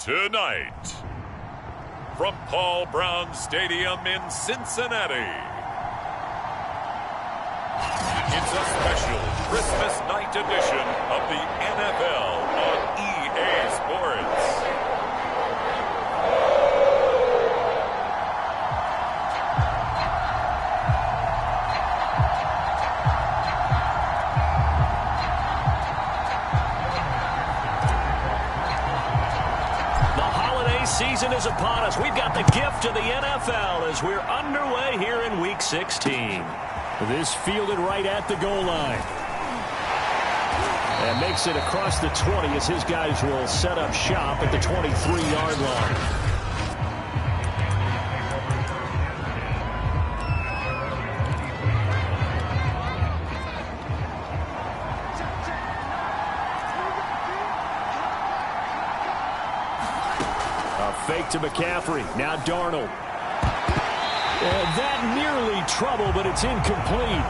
Tonight, from Paul Brown Stadium in Cincinnati, it's a special Christmas night edition of the NFL on EA Sports. Season is upon us. We've got the gift of the NFL as we're underway here in Week 16. This fielded right at the goal line. And makes it across the 20 as his guys will set up shop at the 23-yard line. Fake to McCaffrey. Now Darnold. That nearly trouble, but it's incomplete.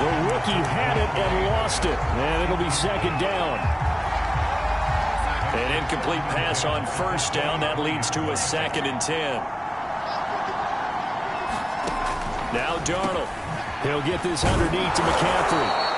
The rookie had it and lost it. And it'll be second down. An incomplete pass on first down. That leads to a 2nd and 10. Now Darnold. He'll get this underneath to McCaffrey.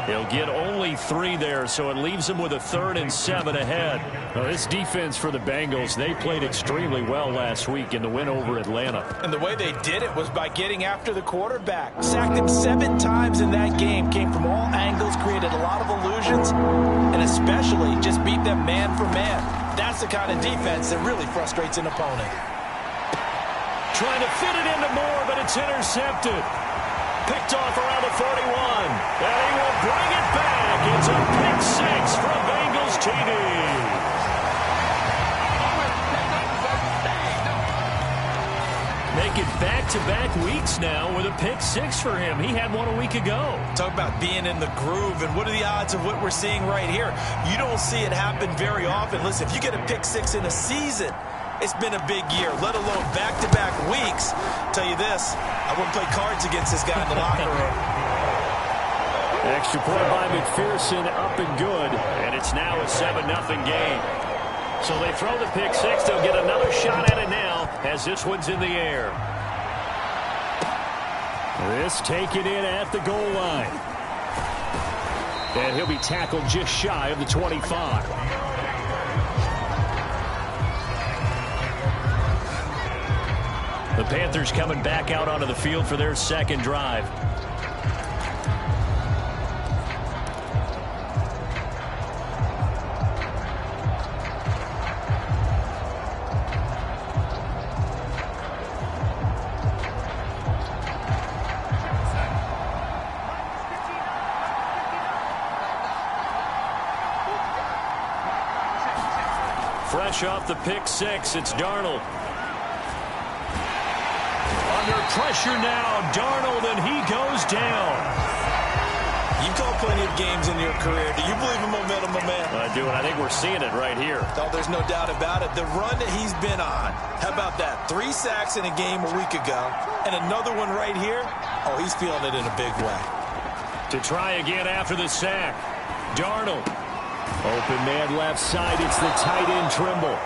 He'll get only 3 there, so it leaves him with a 3rd and 7 ahead. Well, this defense for the Bengals, they played extremely well last week in the win over Atlanta. And the way they did it was by getting after the quarterback. Sacked him 7 times in that game. Came from all angles, created a lot of illusions, and especially just beat them man for man. That's the kind of defense that really frustrates an opponent. Trying to fit it into Moore, but it's intercepted. Picked off around the 41. And he will bring it back. It's a pick 6 from Bengals TD. Make it back-to-back weeks now with a pick 6 for him. He had one a week ago. Talk about being in the groove, and what are the odds of what we're seeing right here? You don't see it happen very often. Listen, if you get a pick 6 in a season, it's been a big year, let alone back-to-back weeks. Tell you this, I wouldn't play cards against this guy in the locker room. Extra point by McPherson, up and good. And it's now a 7-0 game. So they throw the pick 6. They'll get another shot at it now as this one's in the air. This taken in at the goal line. And he'll be tackled just shy of the 25. The Panthers coming back out onto the field for their second drive. Fresh off the pick 6, it's Darnold. Under pressure now, Darnold, and he goes down. You've called plenty of games in your career. Do you believe in momentum, my man? I do, and I think we're seeing it right here. Oh, there's no doubt about it. The run that he's been on, how about that? 3 sacks in a game a week ago, and another one right here. Oh, he's feeling it in a big way. To try again after the sack, Darnold. Open man left side, it's the tight end Trimble.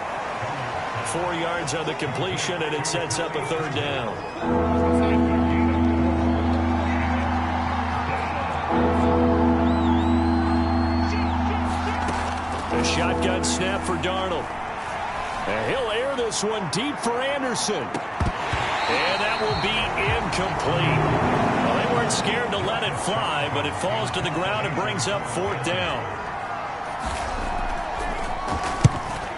4 yards on the completion, and it sets up a 3rd down. The shotgun snap for Darnold. And he'll air this one deep for Anderson. And that will be incomplete. Well, they weren't scared to let it fly, but it falls to the ground and brings up 4th down.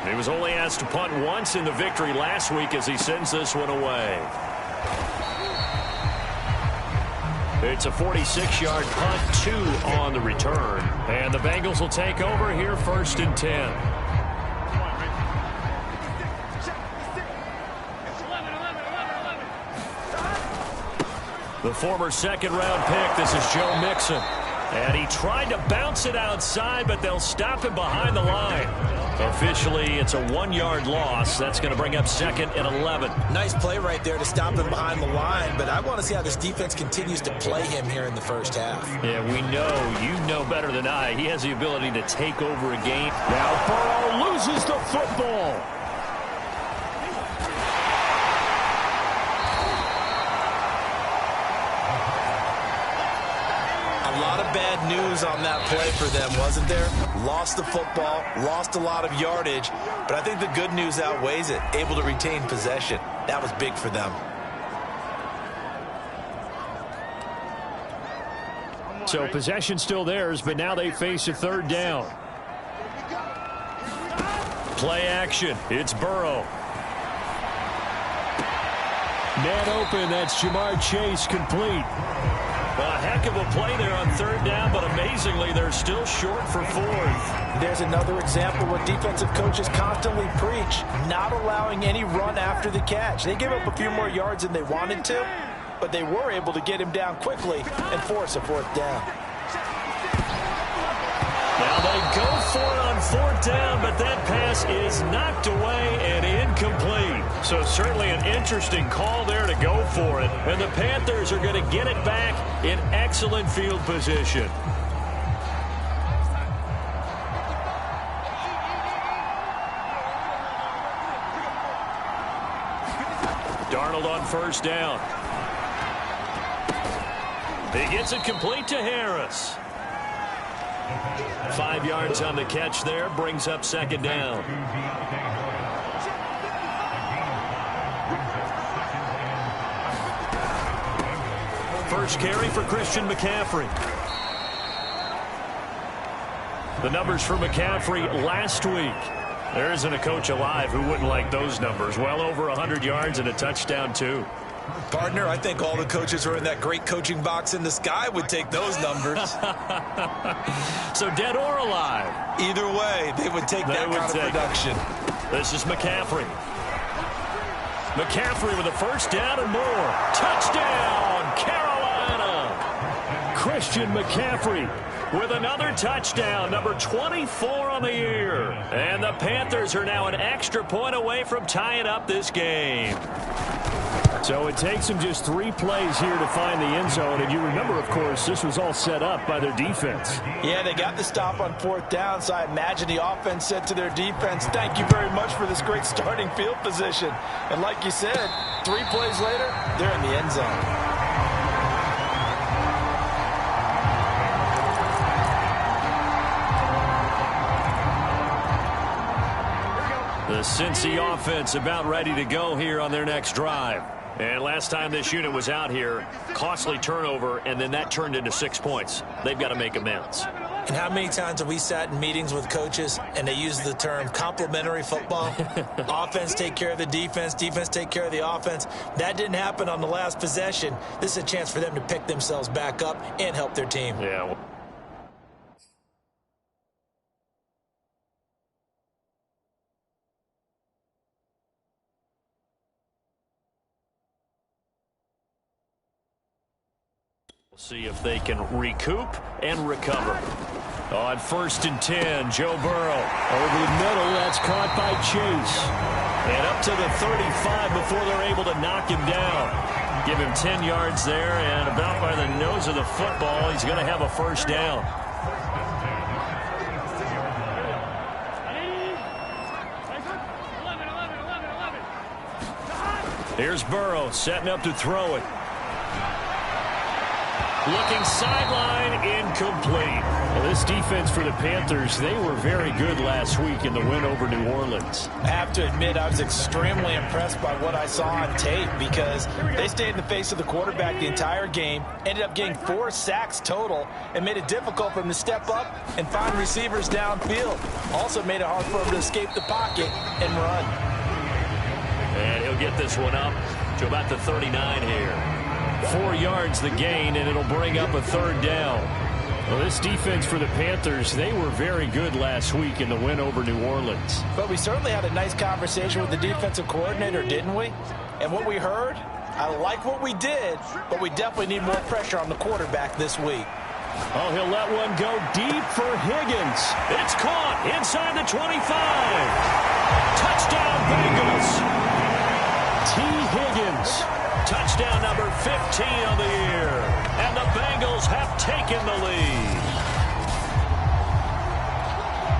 He was only asked to punt once in the victory last week as he sends this one away. It's a 46-yard punt, 2 on the return. And the Bengals will take over here 1st and 10. The former 2nd-round pick, this is Joe Mixon. And he tried to bounce it outside, but they'll stop him behind the line. Officially, it's a 1-yard loss. That's going to bring up 2nd and 11. Nice play right there to stop him behind the line, but I want to see how this defense continues to play him here in the first half. Yeah, we know, you know better than I, he has the ability to take over a game. Now Burrow loses the football. A lot of bad news on that play for them, wasn't there? Lost the football, lost a lot of yardage, but I think the good news outweighs it. Able to retain possession. That was big for them. So possession still theirs, but now they face a 3rd down. Play action. It's Burrow. Man open. That's Jamar Chase, complete. A heck of a play there on 3rd down, but amazingly, they're still short for 4th. There's another example what defensive coaches constantly preach, not allowing any run after the catch. They gave up a few more yards than they wanted to, but they were able to get him down quickly and force a 4th down. Now they go for it on 4th down, but that pass is knocked away and incomplete. So certainly an interesting call there to go for it. And the Panthers are going to get it back in excellent field position. Darnold on 1st down. He gets it complete to Harris. 5 yards on the catch there, brings up 2nd down. First carry for Christian McCaffrey. The numbers for McCaffrey last week. There isn't a coach alive who wouldn't like those numbers. Well over 100 yards and a touchdown, too. Partner, I think all the coaches who are in that great coaching box in the sky would take those numbers. So dead or alive? Either way, they would take that kind of production. This is McCaffrey. McCaffrey with a 1st down and more. Touchdown, Carolina. Christian McCaffrey with another touchdown, number 24 on the year. And the Panthers are now an extra point away from tying up this game. So it takes them just 3 plays here to find the end zone. And you remember, of course, this was all set up by their defense. Yeah, they got the stop on 4th down, so I imagine the offense said to their defense, thank you very much for this great starting field position. And like you said, 3 plays later, they're in the end zone. The Cincy offense about ready to go here on their next drive. And last time this unit was out here, costly turnover, and then that turned into 6 points. They've got to make amends. And how many times have we sat in meetings with coaches and they use the term complementary football? Offense take care of the defense, defense take care of the offense. That didn't happen on the last possession. This is a chance for them to pick themselves back up and help their team. Yeah. See if they can recoup and recover. On 1st and 10, Joe Burrow. Over the middle, that's caught by Chase. And up to the 35 before they're able to knock him down. Give him 10 yards there, and about by the nose of the football, he's going to have a 1st down. Here's Burrow setting up to throw it. Looking sideline, incomplete. Well, this defense for the Panthers, they were very good last week in the win over New Orleans. I have to admit, I was extremely impressed by what I saw on tape because they stayed in the face of the quarterback the entire game, ended up getting 4 sacks total, and made it difficult for him to step up and find receivers downfield. Also made it hard for him to escape the pocket and run. And he'll get this one up to about the 39 here. 4 yards the gain, and it'll bring up a 3rd down. Well, this defense for the Panthers, they were very good last week in the win over New Orleans. But we certainly had a nice conversation with the defensive coordinator, didn't we? And what we heard, I like what we did, but we definitely need more pressure on the quarterback this week. Oh, he'll let one go deep for Higgins. It's caught inside the 25. Touchdown, Bengals. T. Higgins. Touchdown number 15 of the year. And the Bengals have taken the lead.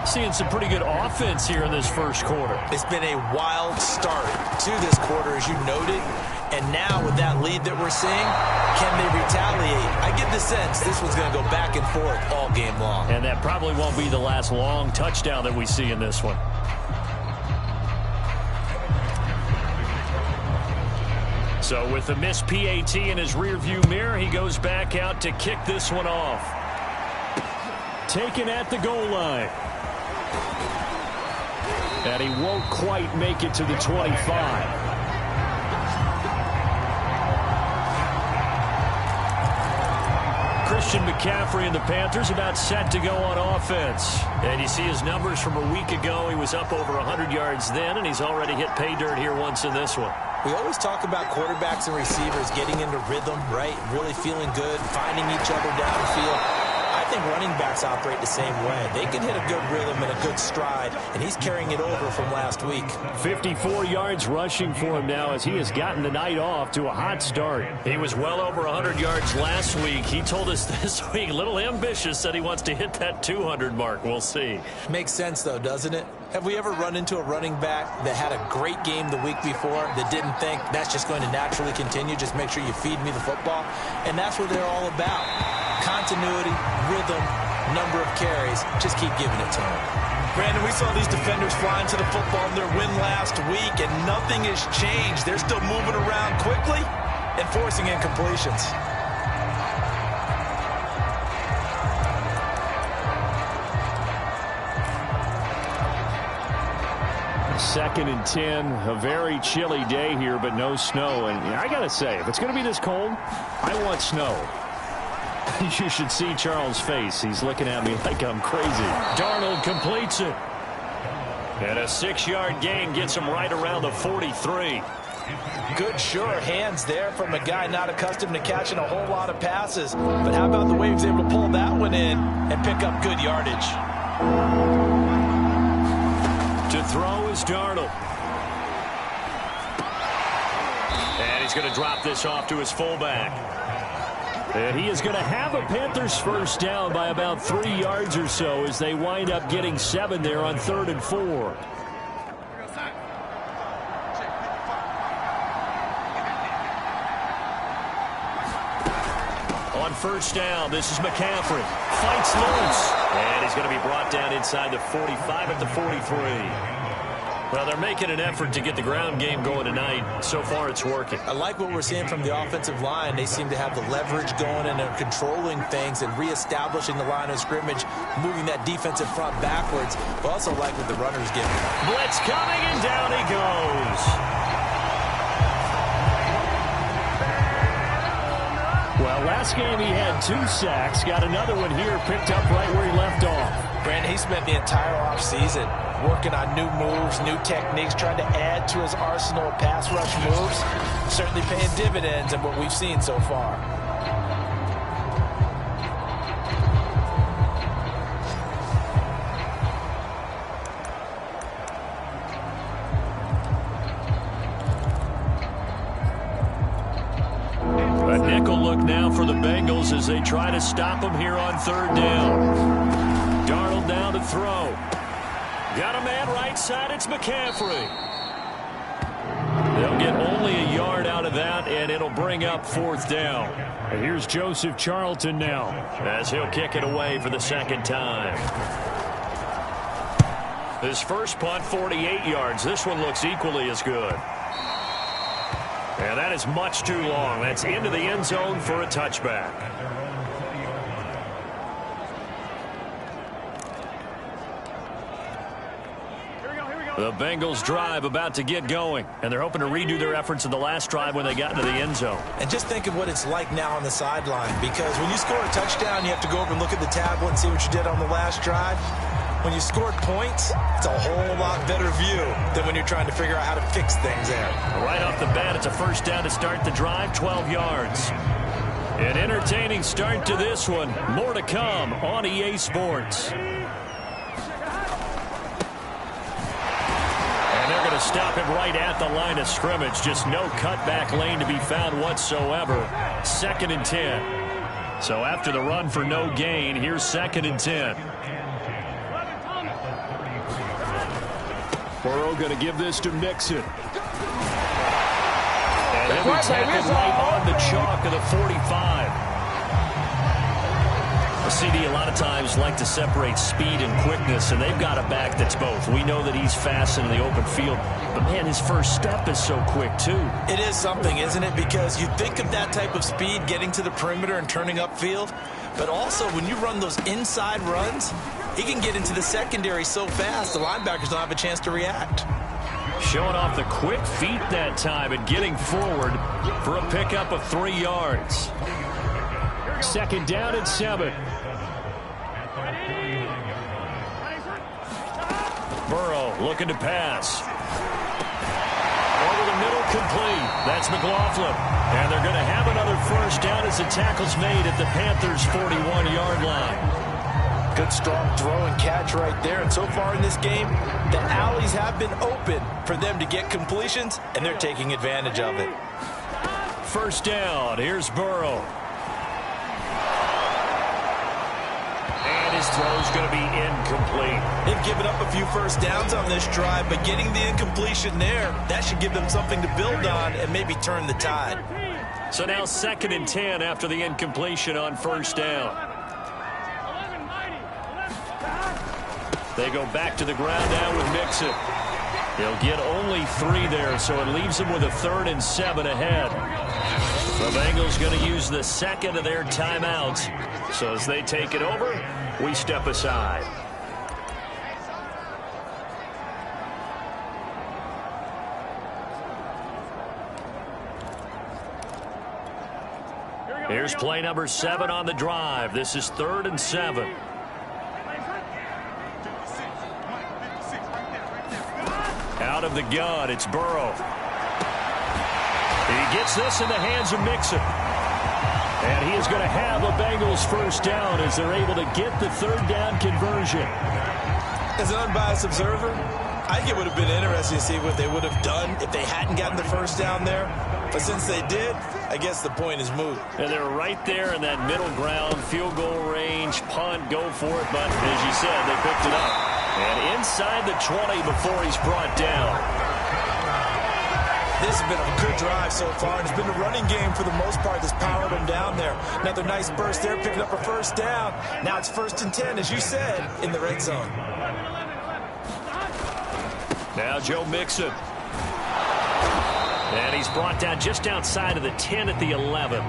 Seeing some pretty good offense here in this first quarter. It's been a wild start to this quarter, as you noted. And now with that lead that we're seeing, can they retaliate? I get the sense this one's going to go back and forth all game long. And that probably won't be the last long touchdown that we see in this one. So with the missed PAT in his rearview mirror, he goes back out to kick this one off. Taken at the goal line. And he won't quite make it to the 25. Christian McCaffrey and the Panthers about set to go on offense. And you see his numbers from a week ago. He was up over 100 yards then, and he's already hit pay dirt here once in this one. We always talk about quarterbacks and receivers getting into rhythm, right? Really feeling good, finding each other downfield. I think running backs operate the same way. They can hit a good rhythm and a good stride, and he's carrying it over from last week. 54 yards rushing for him now as he has gotten the night off to a hot start. He was well over 100 yards last week. He told us this week, a little ambitious, said he wants to hit that 200 mark. We'll see. Makes sense, though, doesn't it? Have we ever run into a running back that had a great game the week before that didn't think that's just going to naturally continue? Just make sure you feed me the football. And that's what they're all about. Continuity, rhythm, number of carries. Just keep giving it to them. Brandon, we saw these defenders flying to the football in their win last week, and nothing has changed. They're still moving around quickly and forcing incompletions. Second and 10, a very chilly day here, but no snow. And I got to say, if it's going to be this cold, I want snow. You should see Charles' face. He's looking at me like I'm crazy. Darnold completes it. And a 6-yard gain gets him right around the 43. Good, sure hands there from a guy not accustomed to catching a whole lot of passes. But how about the way he was able to pull that one in and pick up good yardage? To throw is Darnold. And he's going to drop this off to his fullback. And he is going to have a Panthers first down by about 3 yards or so as they wind up getting 7 there on 3rd and 4. On first down, this is McCaffrey. Fights loose. And he's going to be brought down inside the 45 at the 43. Well, they're making an effort to get the ground game going tonight. So far, it's working. I like what we're seeing from the offensive line. They seem to have the leverage going, and they're controlling things and reestablishing the line of scrimmage, moving that defensive front backwards. But also like what the runners give. Blitz coming, and down he goes. Well, last game he had 2 sacks. Got another one here picked up right where he left off. Brandon, he spent the entire offseason working on new moves, new techniques, trying to add to his arsenal of pass rush moves. Certainly paying dividends in what we've seen so far. A nickel look now for the Bengals as they try to stop him here on 3rd down. Darnold down to throw. Got a man right side. It's McCaffrey. They'll get only a yard out of that, and it'll bring up 4th down. And here's Joseph Charlton now as he'll kick it away for the 2nd time. His first punt, 48 yards. This one looks equally as good. And that is much too long. That's into the end zone for a touchback. The Bengals drive about to get going, and they're hoping to redo their efforts in the last drive when they got into the end zone. And just think of what it's like now on the sideline, because when you score a touchdown, you have to go over and look at the tablet and see what you did on the last drive. When you scored points, it's a whole lot better view than when you're trying to figure out how to fix things there. Right off the bat, it's a first down to start the drive, 12 yards. An entertaining start to this one. More to come on EA Sports. Stop him right at the line of scrimmage. Just no cutback lane to be found whatsoever. 2nd and 10. So after the run for no gain, here's 2nd and 10. Burrow going to give this to Mixon. And he'll be tackled right on the chalk of the 45. CD a lot of times like to separate speed and quickness, and they've got a back that's both. We know that he's fast in the open field, but man, his first step is so quick too. It is something, isn't it? Because you think of that type of speed getting to the perimeter and turning upfield, but also when you run those inside runs, he can get into the secondary so fast the linebackers don't have a chance to react. Showing off the quick feet that time and getting forward for a pickup of 3 yards. 2nd down and 7. Burrow looking to pass. Over the middle, complete. That's McLaughlin. And they're going to have another first down as the tackle's made at the Panthers' 41-yard line. Good, strong throw and catch right there. And so far in this game, the alleys have been open for them to get completions, and they're taking advantage of it. 1st down. Here's Burrow. His throw's going to be incomplete. They've given up a few first downs on this drive, but getting the incompletion there, that should give them something to build on and maybe turn the tide. So now 2nd and 10 after the incompletion on 1st down. They go back to the ground now with Mixon. They'll get only 3 there, so it leaves them with a 3rd and 7 ahead. The Bengals going to use the 2nd of their timeouts. So as they take it over, we step aside. Here's play number 7 on the drive. This is 3rd and 7. Out of the gun, it's Burrow. He gets this in the hands of Mixon. And he is going to have a Bengals first down as they're able to get the 3rd down conversion. As an unbiased observer, I think it would have been interesting to see what they would have done if they hadn't gotten the first down there. But since they did, I guess the point is moot. And they're right there in that middle ground, field goal range, punt, go for it. But as you said, they picked it up. And inside the 20 before he's brought down. This has been a good drive so far, and it's been the running game for the most part that's powered them down there. Another nice burst there, picking up a first down. Now it's 1st and 10, as you said, in the red zone. Now Joe Mixon. And he's brought down just outside of the 10 at the 11.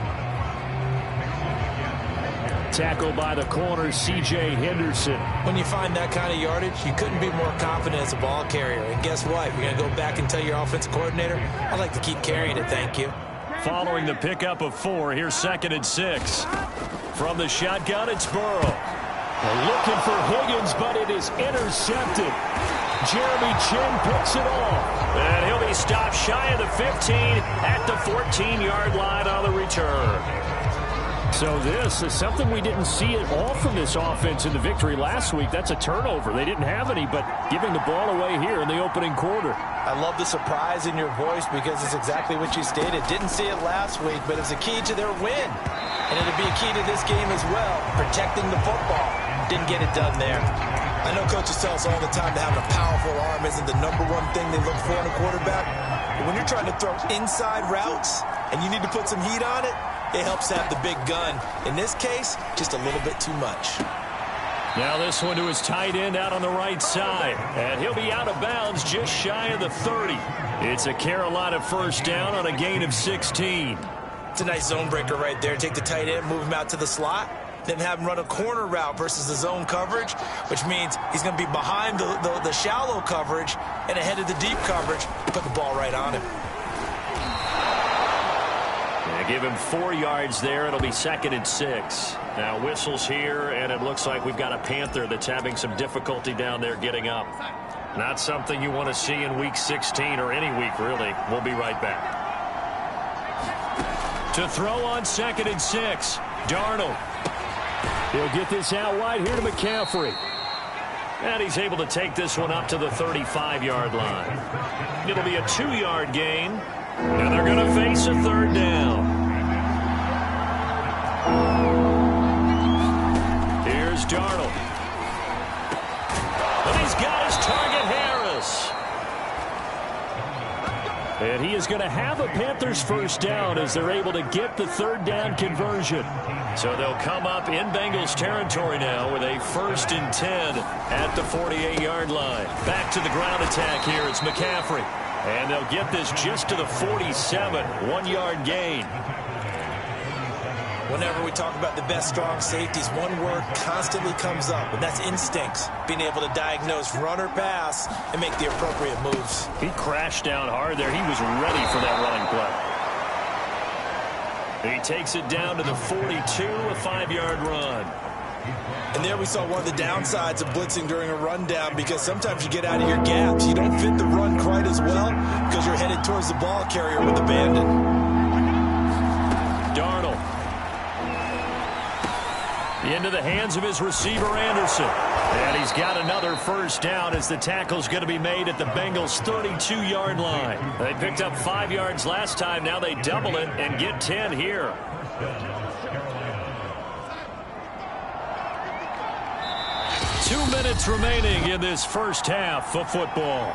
Tackled by the corner, C.J. Henderson. When you find that kind of yardage, you couldn't be more confident as a ball carrier. And guess what? You're going to go back and tell your offensive coordinator, I'd like to keep carrying it, thank you. Following the pickup of 4, here's 2nd and 6. From the shotgun, it's Burrow. They're looking for Higgins, but it is intercepted. Jeremy Chin picks it off. And he'll be stopped shy of the 15 at the 14-yard line on the return. So this is something we didn't see at all from this offense in the victory last week. That's a turnover. They didn't have any, but giving the ball away here in the opening quarter. I love the surprise in your voice because it's exactly what you stated. Didn't see it last week, but it's a key to their win. And it'll be a key to this game as well, protecting the football. Didn't get it done there. I know coaches tell us all the time that having a powerful arm isn't the #1 thing they look for in a quarterback. But when you're trying to throw inside routes and you need to put some heat on it, it helps to have the big gun. In this case, just a little bit too much. Now this one to his tight end out on the right side. And he'll be out of bounds just shy of the 30. It's a Carolina first down on a gain of 16. It's a nice zone breaker right there. Take the tight end, move him out to the slot, then have him run a corner route versus the zone coverage, which means he's going to be behind the shallow coverage and ahead of the deep coverage. Put the ball right on him. Give him 4 yards there. It'll be 2nd and 6. Now whistles here, and it looks like we've got a Panther that's having some difficulty down there getting up. Not something you want to see in Week 16 or any week, really. We'll be right back. To throw on 2nd and 6. Darnold. He'll get this out wide here to McCaffrey. And he's able to take this one up to the 35-yard line. It'll be a 2-yard gain. And they're going to face a 3rd down. Here's Darnold. And he's got his target, Harris. And he is going to have a Panthers 1st down as they're able to get the 3rd down conversion. So they'll come up in Bengals territory now with a 1st and 10 at the 48-yard line. Back to the ground attack here. It's McCaffrey. And they'll get this just to the 47, 1-yard gain. Whenever we talk about the best strong safeties, one word constantly comes up, and that's instincts. Being able to diagnose run or pass and make the appropriate moves. He crashed down hard there. He was ready for that running play. He takes it down to the 42, a 5-yard run. And there we saw one of the downsides of blitzing during a rundown, because sometimes you get out of your gaps. You don't fit the run quite as well because you're headed towards the ball carrier with abandon. Darnold. Into the hands of his receiver, Anderson. And he's got another 1st down as the tackle's going to be made at the Bengals' 32-yard line. They picked up 5 yards last time. Now they double it and get 10 here. Two minutes remaining in this first half of football.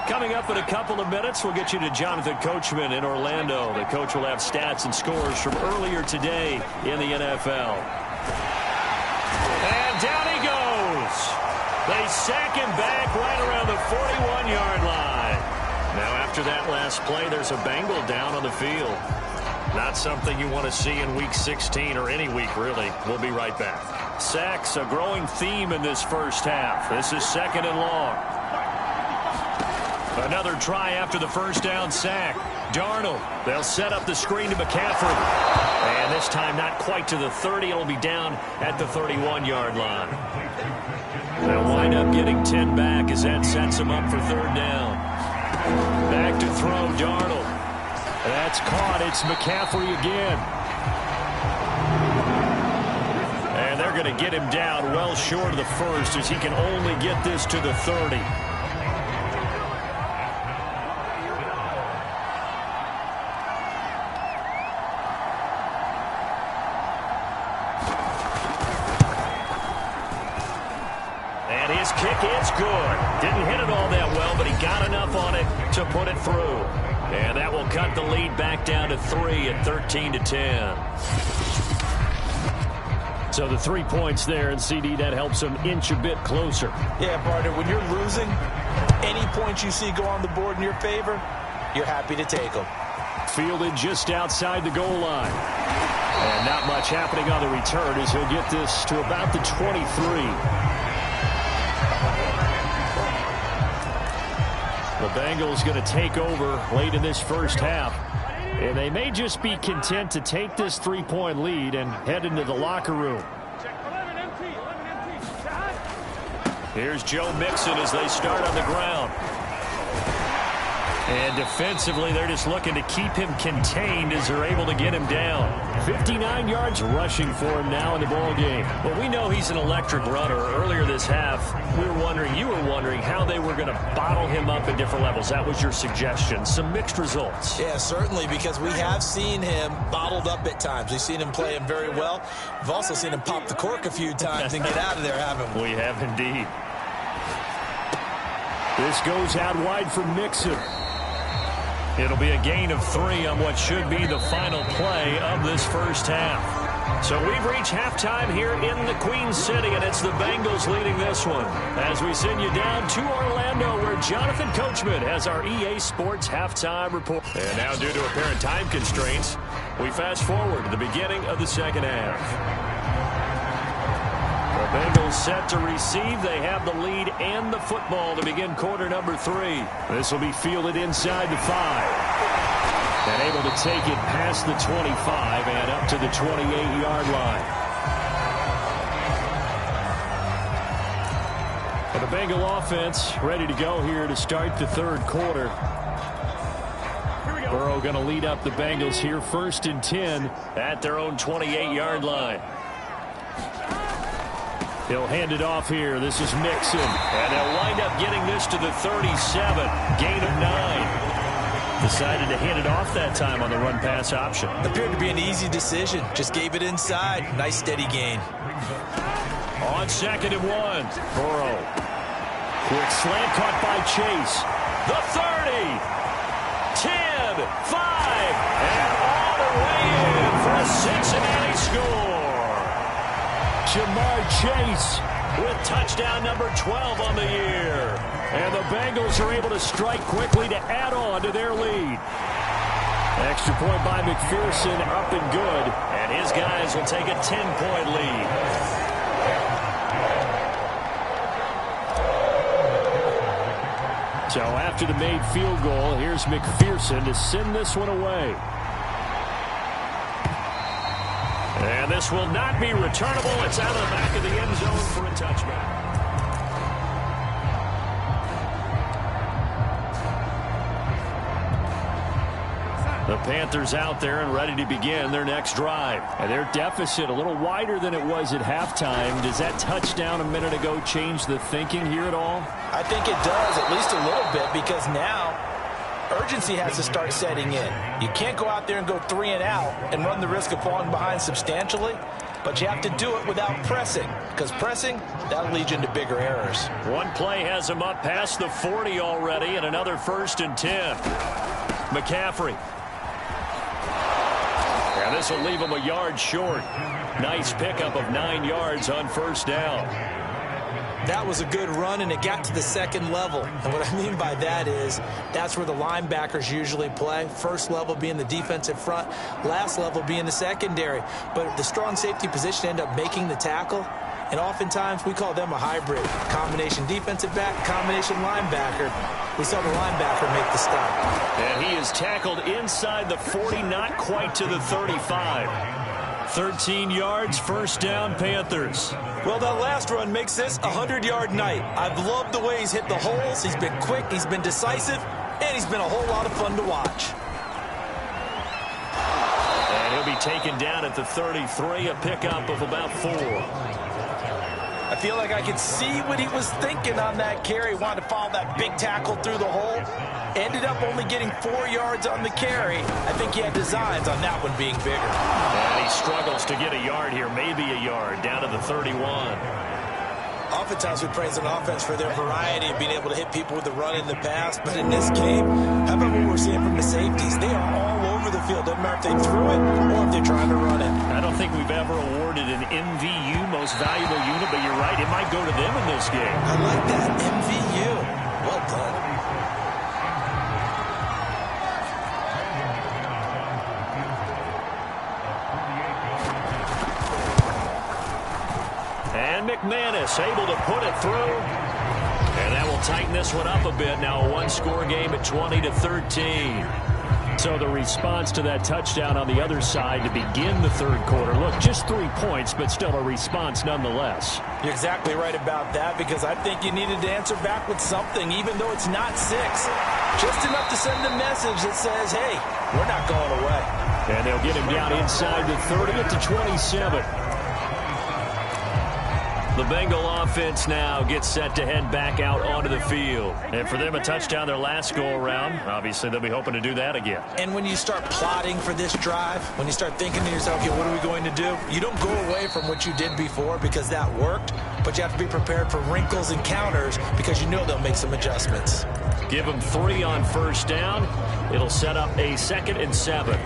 Coming up in a couple of minutes, we'll get you to Jonathan Coachman in Orlando. The coach will have stats and scores from earlier today in the NFL. And down he goes. They sack him back right around the 41-yard line. Now after that last play, there's a Bengal down on the field. Not something you want to see in Week 16 or any week, really. We'll be right back. Sacks, a growing theme in this first half. This is 2nd and long. Another try after the 1st down sack. Darnold. They'll set up the screen to McCaffrey. And this time not quite to the 30. It'll be down at the 31-yard line. They'll wind up getting 10 back as that sets them up for 3rd down. Back to throw, Darnold. That's caught. It's McCaffrey again. And they're going to get him down well short of the 1st as he can only get this to the 30. And his kick is good. Didn't hit it all that well, but he got enough on it to put it through. And that will cut the lead back down to 3 at 13-10. So the 3 points there, and CD, that helps them inch a bit closer. Yeah, partner, when you're losing, any points you see go on the board in your favor, you're happy to take them. Fielded just outside the goal line. And not much happening on the return as he'll get this to about the 23. The Bengals going to take over late in this first half. And they may just be content to take this 3-point lead and head into the locker room. Here's Joe Mixon as they start on the ground. And defensively, they're just looking to keep him contained as they're able to get him down. 59 yards rushing for him now in the ball game. Well, we know he's an electric runner. Earlier this half, you were wondering how they were going to bottle him up at different levels. That was your suggestion. Some mixed results. Yeah, certainly, because we have seen him bottled up at times. We've seen him play him very well. We've also seen him pop the cork a few times and get out of there, haven't we? We have indeed. This goes out wide for Mixon. It'll be a gain of 3 on what should be the final play of this first half. So we've reached halftime here in the Queen City, and it's the Bengals leading this one. As we send you down to Orlando, where Jonathan Coachman has our EA Sports halftime report. And now, due to apparent time constraints, we fast forward to the beginning of the second half. The Bengals set to receive. They have the lead and the football to begin quarter number 3. This will be fielded inside the 5. And able to take it past the 25 and up to the 28-yard line. And the Bengal offense ready to go here to start the third quarter. Burrow going to lead up the Bengals here, 1st and 10 at their own 28-yard line. He'll hand it off here. This is Mixon. And they'll wind up getting this to the 37. Gain of 9. Decided to hand it off that time on the run-pass option. Appeared to be an easy decision. Just gave it inside. Nice steady gain. On 2nd and 1. Burrow. Quick slant caught by Chase. The 30. 10. 5. And all the way in for a Cincinnati score. Jamar Chase with touchdown number 12 on the year. And the Bengals are able to strike quickly to add on to their lead. Extra point by McPherson, up and good. And his guys will take a 10-point lead. So after the made field goal, here's McPherson to send this one away. And this will not be returnable. It's out of the back of the end zone for a touchback. The Panthers out there and ready to begin their next drive. And their deficit a little wider than it was at halftime. Does that touchdown a minute ago change the thinking here at all? I think it does, at least a little bit, because now urgency has to start setting in. You can't go out there and go 3 and out and run the risk of falling behind substantially, but you have to do it without pressing, because pressing, that'll lead you into bigger errors. One play has him up past the 40 already, and another 1st and 10. McCaffrey. And this will leave him a yard short. Nice pickup of 9 yards on 1st down. That was a good run, and it got to the 2nd level. And what I mean by that is that's where the linebackers usually play. First level being the defensive front, last level being the secondary. But the strong safety position ended up making the tackle, and oftentimes we call them a hybrid. Combination defensive back, combination linebacker. We saw the linebacker make the stop. And he is tackled inside the 40, not quite to the 35. 13 yards, 1st down, Panthers. Well, that last run makes this a 100-yard night. I've loved the way he's hit the holes. He's been quick, he's been decisive, and he's been a whole lot of fun to watch. And he'll be taken down at the 33, a pickup of about 4. I feel like I could see what he was thinking on that carry. He wanted to follow that big tackle through the hole. Ended up only getting 4 yards on the carry. I think he had designs on that one being bigger. And he struggles to get a yard here, maybe a yard, down to the 31. Oftentimes we praise an offense for their variety of being able to hit people with the run in the pass. But in this game, how about what we're seeing from the safeties? They are all over the field. Doesn't matter if they threw it or if they're trying to run it. I don't think we've ever awarded an MVU, most valuable unit, but you're right, it might go to them in this game. I like that, MVU. Well done. And McManus able to put it through. And that will tighten this one up a bit. Now a one-score game at 20-13. So the response to that touchdown on the other side to begin the third quarter. Look, just 3 points, but still a response nonetheless. You're exactly right about that, because I think you needed to answer back with something, even though it's not 6. Just enough to send a message that says, hey, we're not going away. And they'll get him down inside the 30 at the 27. The Bengal offense now gets set to head back out onto the field. And for them, a touchdown their last go-around. Obviously, they'll be hoping to do that again. And when you start plotting for this drive, when you start thinking to yourself, okay, what are we going to do? You don't go away from what you did before because that worked, but you have to be prepared for wrinkles and counters because you know they'll make some adjustments. Give them 3 on 1st down. It'll set up a 2nd and 7.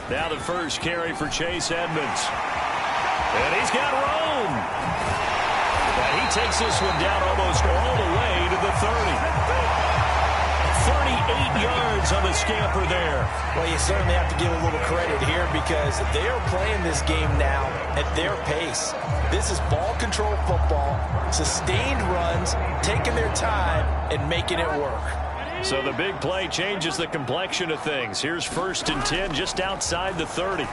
Now the first carry for Chase Edmonds. And he's got room. And he takes this one down almost all the way to the 30. 38 yards on the scamper there. Well, you certainly have to give a little credit here because they are playing this game now at their pace. This is ball control football, sustained runs, taking their time, and making it work. So the big play changes the complexion of things. Here's 1st and 10 just outside the 30.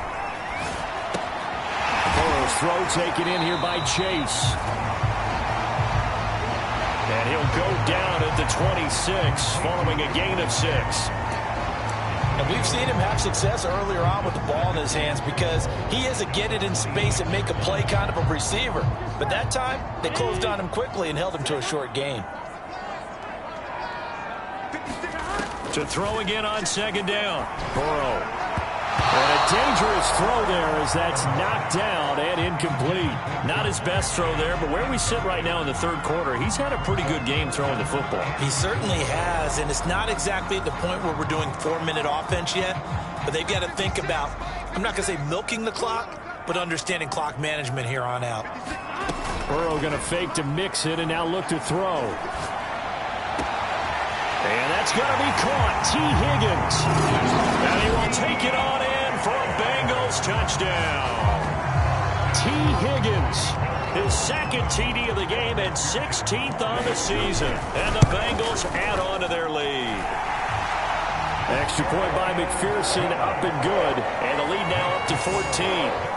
Burrow's throw taken in here by Chase. And he'll go down at the 26 following a gain of 6. And we've seen him have success earlier on with the ball in his hands because he is a get it in space and make a play kind of a receiver. But that time, they closed on him quickly and held him to a short gain. To throw again on 2nd down. Burrow. And a dangerous throw there as that's knocked down and incomplete. Not his best throw there, but where we sit right now in the 3rd quarter, he's had a pretty good game throwing the football. He certainly has, and it's not exactly at the point where we're doing 4-minute offense yet, but they've got to think about, I'm not going to say milking the clock, but understanding clock management here on out. Burrow going to fake to mix it and now look to throw. And that's going to be caught. T. Higgins. And he will take it on in for a Bengals touchdown. T. Higgins. His 2nd TD of the game and 16th on the season. And the Bengals add on to their lead. Extra point by McPherson, up and good. And the lead now up to 14.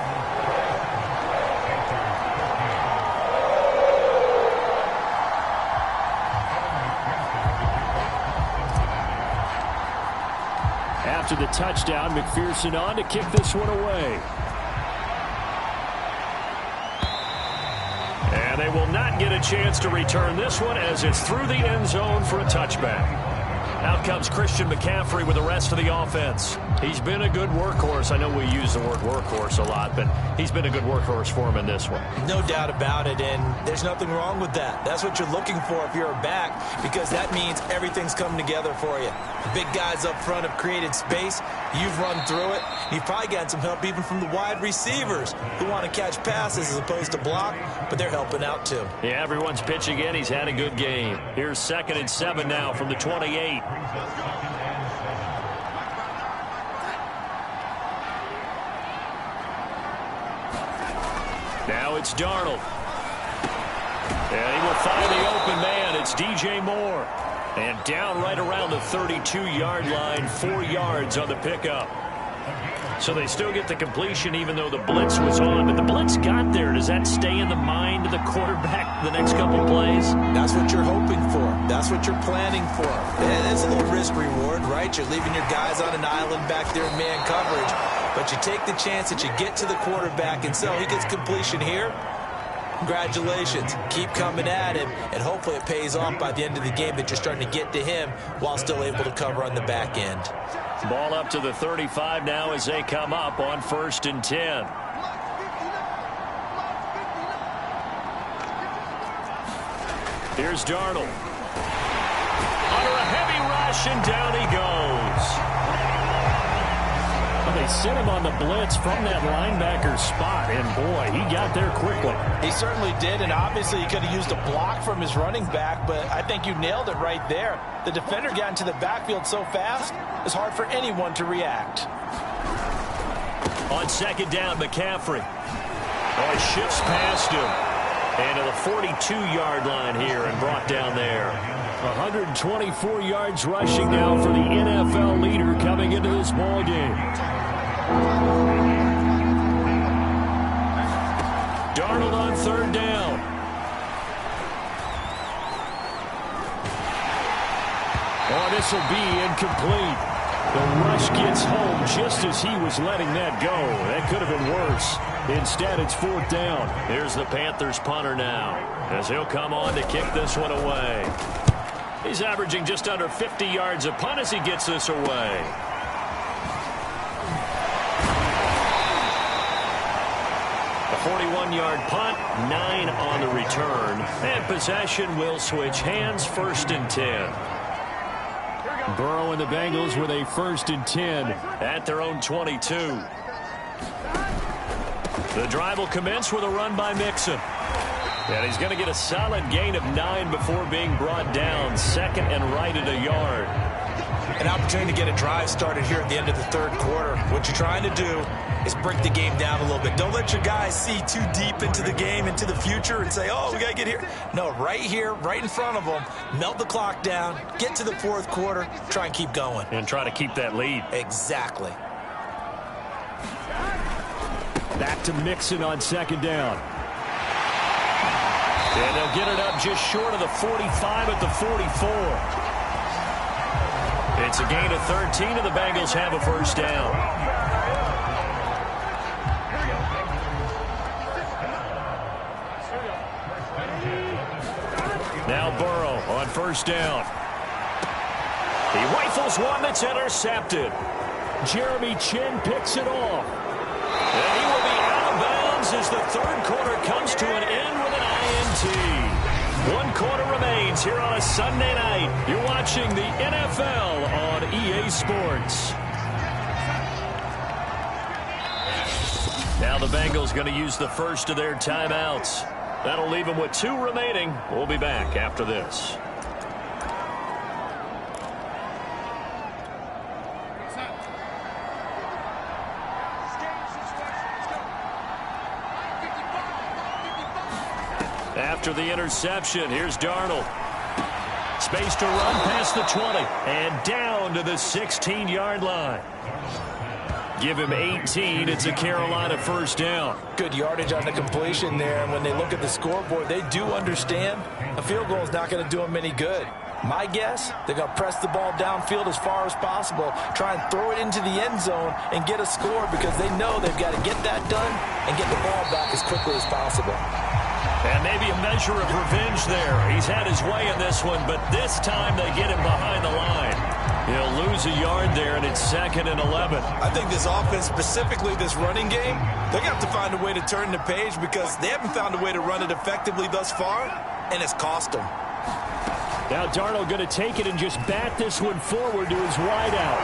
After the touchdown, McPherson on to kick this one away. And they will not get a chance to return this one as it's through the end zone for a touchback. Out comes Christian McCaffrey with the rest of the offense. He's been a good workhorse. I know we use the word workhorse a lot, but he's been a good workhorse for him in this one. No doubt about it, and there's nothing wrong with that. That's what you're looking for if you're a back, because that means everything's coming together for you. The big guys up front have created space. You've run through it. You've probably gotten some help even from the wide receivers who want to catch passes as opposed to block, but they're helping out too. Yeah, everyone's pitching in. He's had a good game. Here's 2nd and 7 now from the 28. Now it's Darnold. And he will find the open man. It's DJ Moore. And down right around the 32-yard line, 4 yards on the pickup. So they still get the completion even though the blitz was on. But the blitz got there. Does that stay in the mind of the quarterback the next couple plays? That's what you're hoping for. That's what you're planning for. It's a little risk reward, right? You're leaving your guys on an island back there in man coverage. But you take the chance that you get to the quarterback, and so he gets completion here. Congratulations. Keep coming at him, and hopefully it pays off by the end of the game that you're starting to get to him while still able to cover on the back end. Ball up to the 35 now as they come up on 1st and 10. Here's Darnold. Under a heavy rush, and down he goes. Well, they sent him on the blitz from that linebacker spot, and boy, he got there quickly. He certainly did, and obviously he could have used a block from his running back, but I think you nailed it right there. The defender got into the backfield so fast, it's hard for anyone to react. On 2nd down, McCaffrey. Oh, he shifts past him. And to the 42-yard line here and brought down there. 124 yards rushing now for the NFL leader coming into this ball game. Darnold on 3rd down. Oh, this will be incomplete. The rush gets home just as he was letting that go. That could have been worse. Instead, it's 4th down. Here's the Panthers punter now as he'll come on to kick this one away. He's averaging just under 50 yards a punt as he gets this away. A 41-yard punt, 9 on the return. And possession will switch hands, 1st and 10. Burrow and the Bengals with a 1st and 10 at their own 22. The drive will commence with a run by Mixon. And he's going to get a solid gain of 9 before being brought down. 2nd and right at a yard. An opportunity to get a drive started here at the end of the 3rd quarter. What you're trying to do is break the game down a little bit. Don't let your guys see too deep into the game, into the future, and say, oh, we got to get here. No, right here, right in front of them, melt the clock down, get to the fourth quarter, try and keep going. And try to keep that lead. Exactly. Back to Mixon on second down. And they'll get it up just short of the 45 at the 44. It's a gain of 13, and the Bengals have a first down. Now Burrow on first down. He rifles one that's intercepted. Jeremy Chin picks it off. And he will be out of bounds as the third quarter comes to an end with an INT. 1 quarter remains here on a Sunday night. You're watching the NFL on EA Sports. Now the Bengals going to use the first of their timeouts. That'll leave them with 2 remaining. We'll be back after this. After the interception, here's Darnold. Space to run past the 20 and down to the 16-yard line. Give him 18. It's a Carolina first down. Good yardage on the completion there. And when they look at the scoreboard, they do understand a field goal is not going to do them any good. My guess, they're going to press the ball downfield as far as possible, try and throw it into the end zone and get a score because they know they've got to get that done and get the ball back as quickly as possible. And maybe a measure of revenge there. He's had his way in this one, but this time they get him behind the line. He'll lose a yard there, and it's 2nd and 11. I think this offense, specifically this running game, they're going to have to find a way to turn the page because they haven't found a way to run it effectively thus far, and it's cost them. Now Darnold going to take it and just bat this one forward to his wideout.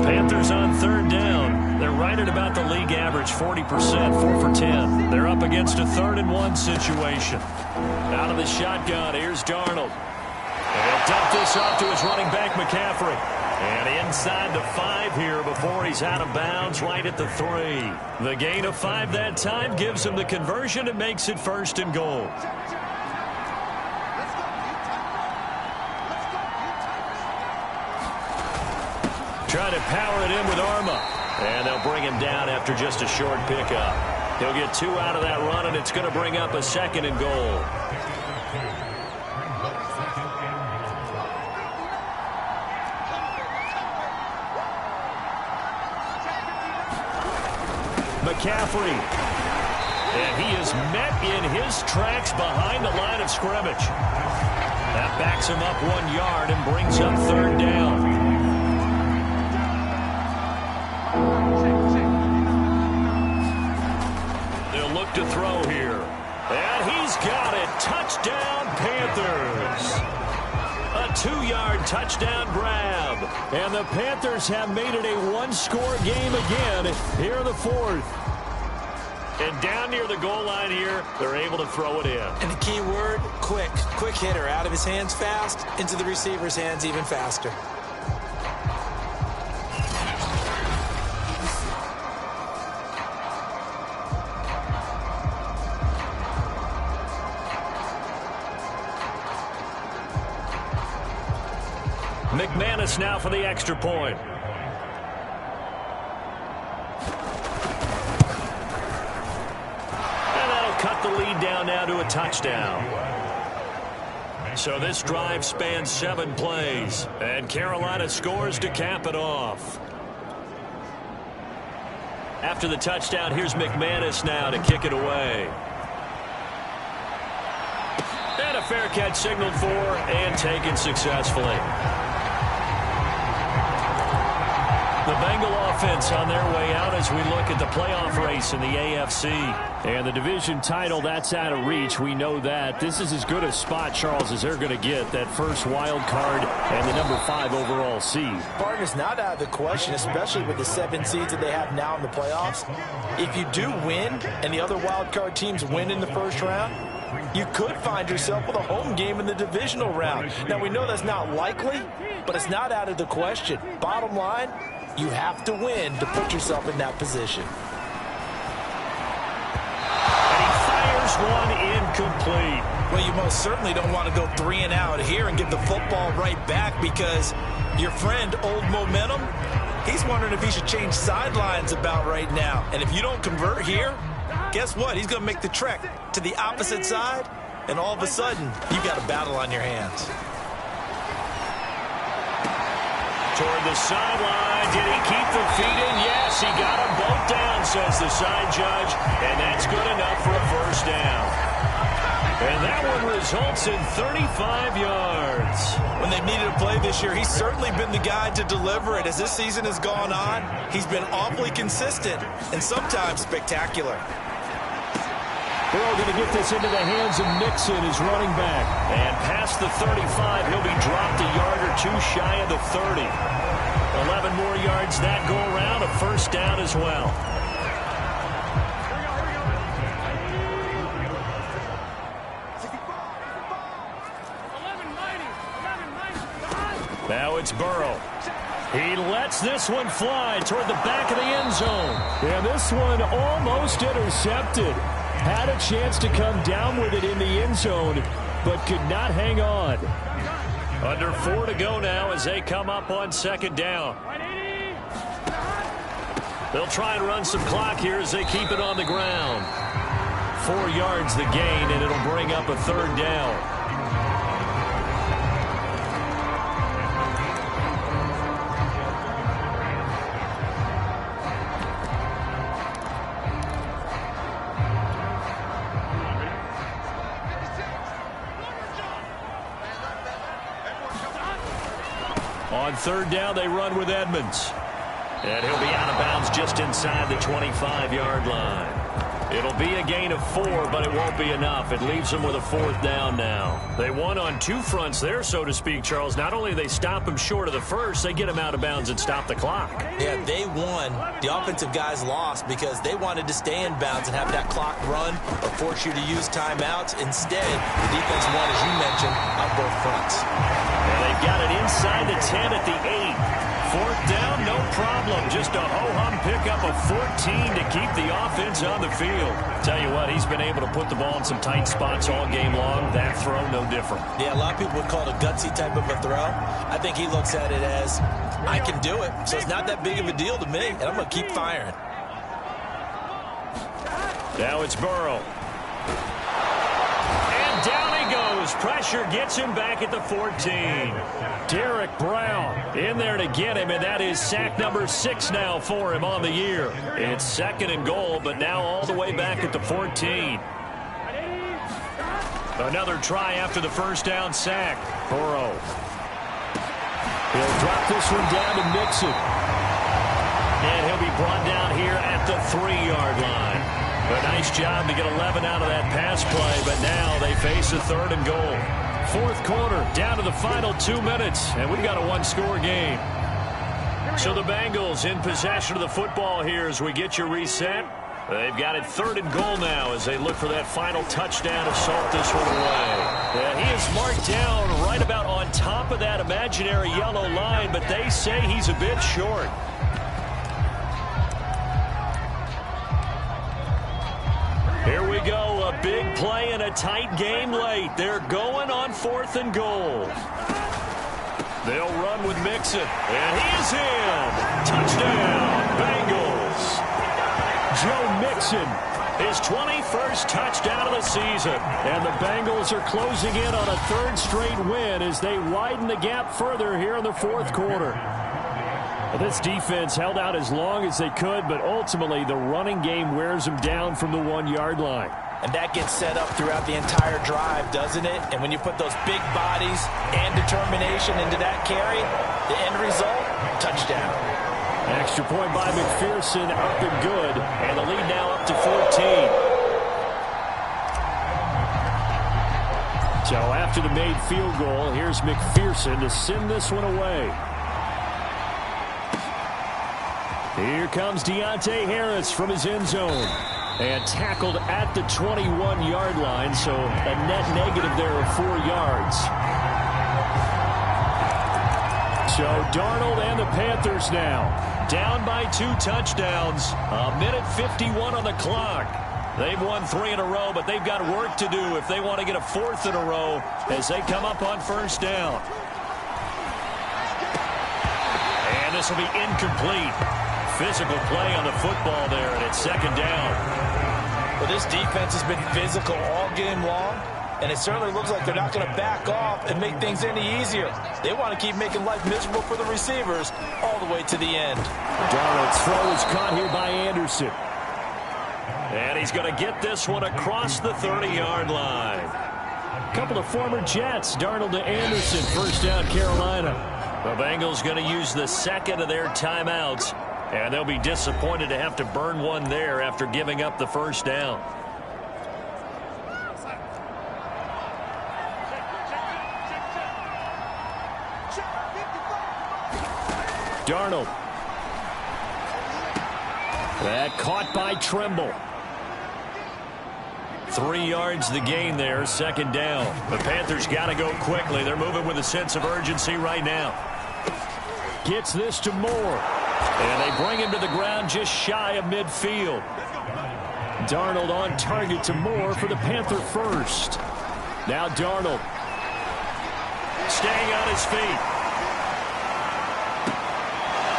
Panthers on third down. They're right at about the league average, 40%, 4 for 10. They're up against a 3rd and 1 situation. Out of the shotgun, here's Darnold. And he'll dump this off to his running back, McCaffrey. And inside the 5 here before he's out of bounds, right at the 3. The gain of 5 that time gives him the conversion and makes it 1st and goal. Trying to power it in with Arma. And they'll bring him down after just a short pickup. He'll get 2 out of that run, and it's going to bring up a 2nd and goal. McCaffrey. And he is met in his tracks behind the line of scrimmage. That backs him up 1 yard and brings up 3rd down. They'll look to throw here. And he's got it. Touchdown, Panthers. A 2-yard touchdown grab. And the Panthers have made it a 1-score game again here in the 4th. And down near the goal line here, they're able to throw it in. And the key word, quick. Quick hitter. Out of his hands fast, into the receiver's hands even faster. McManus now for the extra point. And that'll cut the lead down now to a touchdown. So this drive spans 7 plays. And Carolina scores to cap it off. After the touchdown, here's McManus now to kick it away. And a fair catch signaled for and taken successfully. The Bengal offense on their way out as we look at the playoff race in the AFC. And the division title, that's out of reach. We know that. This is as good a spot, Charles, as they're going to get. That first wild card and the number 5 overall seed. Partner's not out of the question, especially with the 7 seeds that they have now in the playoffs. If you do win and the other wild card teams win in the first round, you could find yourself with a home game in the divisional round. Now, we know that's not likely, but it's not out of the question. Bottom line, you have to win to put yourself in that position. And he fires one incomplete. Well, you most certainly don't want to go 3 and out here and give the football right back, because your friend, Old Momentum, he's wondering if he should change sidelines about right now. And if you don't convert here, guess what? He's going to make the trek to the opposite side, and all of a sudden, you've got a battle on your hands. Toward the sideline. Did he keep the feet in? Yes, he got them both down, says the side judge, and that's good enough for a first down. And that one results in 35 yards. When they've needed a play this year, he's certainly been the guy to deliver it. As this season has gone on, he's been awfully consistent and sometimes spectacular. Burrow going to get this into the hands of Mixon, his running back. And past the 35, he'll be dropped a yard or two shy of the 30. 11 more yards that go around, a first down as well. Now it's Burrow. He lets this one fly toward the back of the end zone. And this one almost intercepted. Had a chance to come down with it in the end zone, but could not hang on. Under 4 to go now as they come up on second down. They'll try and run some clock here as they keep it on the ground. 4 yards the gain, and it'll bring up a third down. On third down, they run with Edmonds. And he'll be out of bounds just inside the 25-yard line. It'll be a gain of 4, but it won't be enough. It leaves them with a fourth down now. They won on 2 fronts there, so to speak, Charles. Not only do they stop him short of the first, they get him out of bounds and stop the clock. Yeah, they won. The offensive guys lost because they wanted to stay in bounds and have that clock run or force you to use timeouts. Instead, the defense won, as you mentioned, on both fronts. And they've got it inside the 10 at the 8. Fourth down, no problem. Just a ho-hum pickup of 14 to keep the offense on the field. Tell you what, he's been able to put the ball in some tight spots all game long. That throw, no different. Yeah, a lot of people would call it a gutsy type of a throw. I think he looks at it as, I can do it, so it's not that big of a deal to me, and I'm going to keep firing. Now it's Burrow. And down he goes. Pressure gets him back at the 14. Derek Brown in there to get him, and that is sack number 6 now for him on the year. It's second and goal, but now all the way back at the 14. Another try after the first down sack. Burrow. He'll drop this one down to Mixon. And he'll be brought down here at the 3-yard line. A nice job to get 11 out of that pass play, but now they face a third and goal. Fourth quarter, down to the final 2 minutes, and we've got a one-score game. So the Bengals in possession of the football here as we get you reset. They've got it third and goal now as they look for that final touchdown to salt this one away. And he is marked down right about on top of that imaginary yellow line, but they say he's a bit short. Here we go, a big play in a tight game late. They're going on fourth and goal. They'll run with Mixon, and he is in. Touchdown, Bengals. Joe Mixon, his 21st touchdown of the season. And the Bengals are closing in on a third straight win as they widen the gap further here in the fourth quarter. Well, this defense held out as long as they could, but ultimately the running game wears them down from the 1-yard line. And that gets set up throughout the entire drive, doesn't it? And when you put those big bodies and determination into that carry, the end result, touchdown. Extra point by McPherson, up and good. And the lead now up to 14. So after the made field goal, here's McPherson to send this one away. Here comes Deontay Harris from his end zone. And tackled at the 21-yard line, so a net negative there of 4 yards. So Darnold and the Panthers now down by 2 touchdowns. A minute 51 on the clock. They've won 3 in a row, but they've got work to do if they want to get a 4th in a row as they come up on first down. And this will be incomplete. Physical play on the football there, and it's second down. Well, this defense has been physical all game long, and it certainly looks like they're not going to back off and make things any easier. They want to keep making life miserable for the receivers all the way to the end. Darnold's throw is caught here by Anderson. And he's going to get this one across the 30-yard line. A couple of former Jets, Darnold to Anderson, first down Carolina. The Bengals going to use the second of their timeouts. And they'll be disappointed to have to burn one there after giving up the first down. Darnold. That caught by Trimble. 3 yards the gain there, second down. The Panthers got to go quickly. They're moving with a sense of urgency right now. Gets this to Moore. And they bring him to the ground just shy of midfield. Darnold on target to Moore for the Panther first. Now Darnold. Staying on his feet.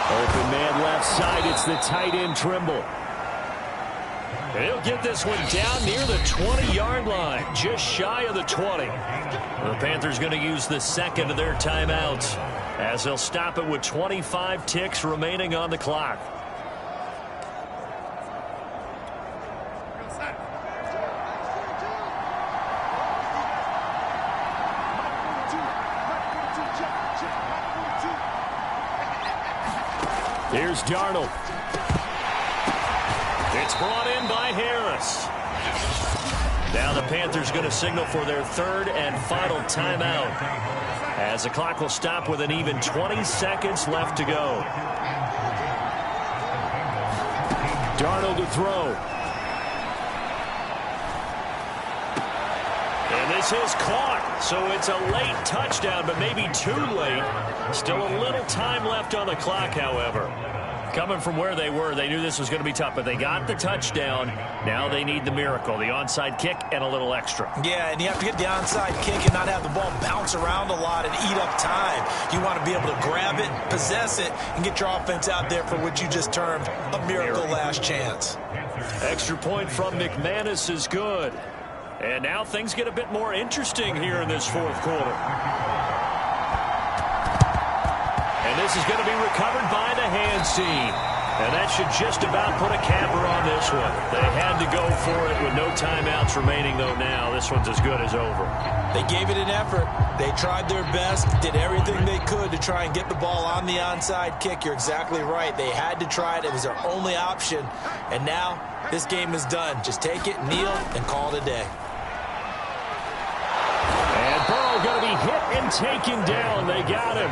Open man left side. It's the tight end Trimble. He'll get this one down near the 20-yard line. Just shy of the 20. The Panthers going to use the second of their timeouts, as they'll stop it with 25 ticks remaining on the clock. Here's Darnold. It's brought in by Harris. Now the Panthers going to signal for their third and final timeout, as the clock will stop with an even 20 seconds left to go. Darnold to throw. And this is caught, so it's a late touchdown, but maybe too late. Still a little time left on the clock, however. Coming from where they were, they knew this was going to be tough, but they got the touchdown. Now they need the miracle, the onside kick and a little extra. Yeah, and you have to get the onside kick and not have the ball bounce around a lot and eat up time. You want to be able to grab it, possess it, and get your offense out there for what you just termed a miracle last chance. Extra point from McManus is good. And now things get a bit more interesting here in this fourth quarter. And this is going to be recovered by the hands team. And that should just about put a capper on this one. They had to go for it with no timeouts remaining, though. Now this one's as good as over. They gave it an effort. They tried their best, did everything they could to try and get the ball on the onside kick. You're exactly right. They had to try it. It was their only option. And now this game is done. Just take it, kneel, and call it a day. And Burrow going to be hit and taken down. They got him.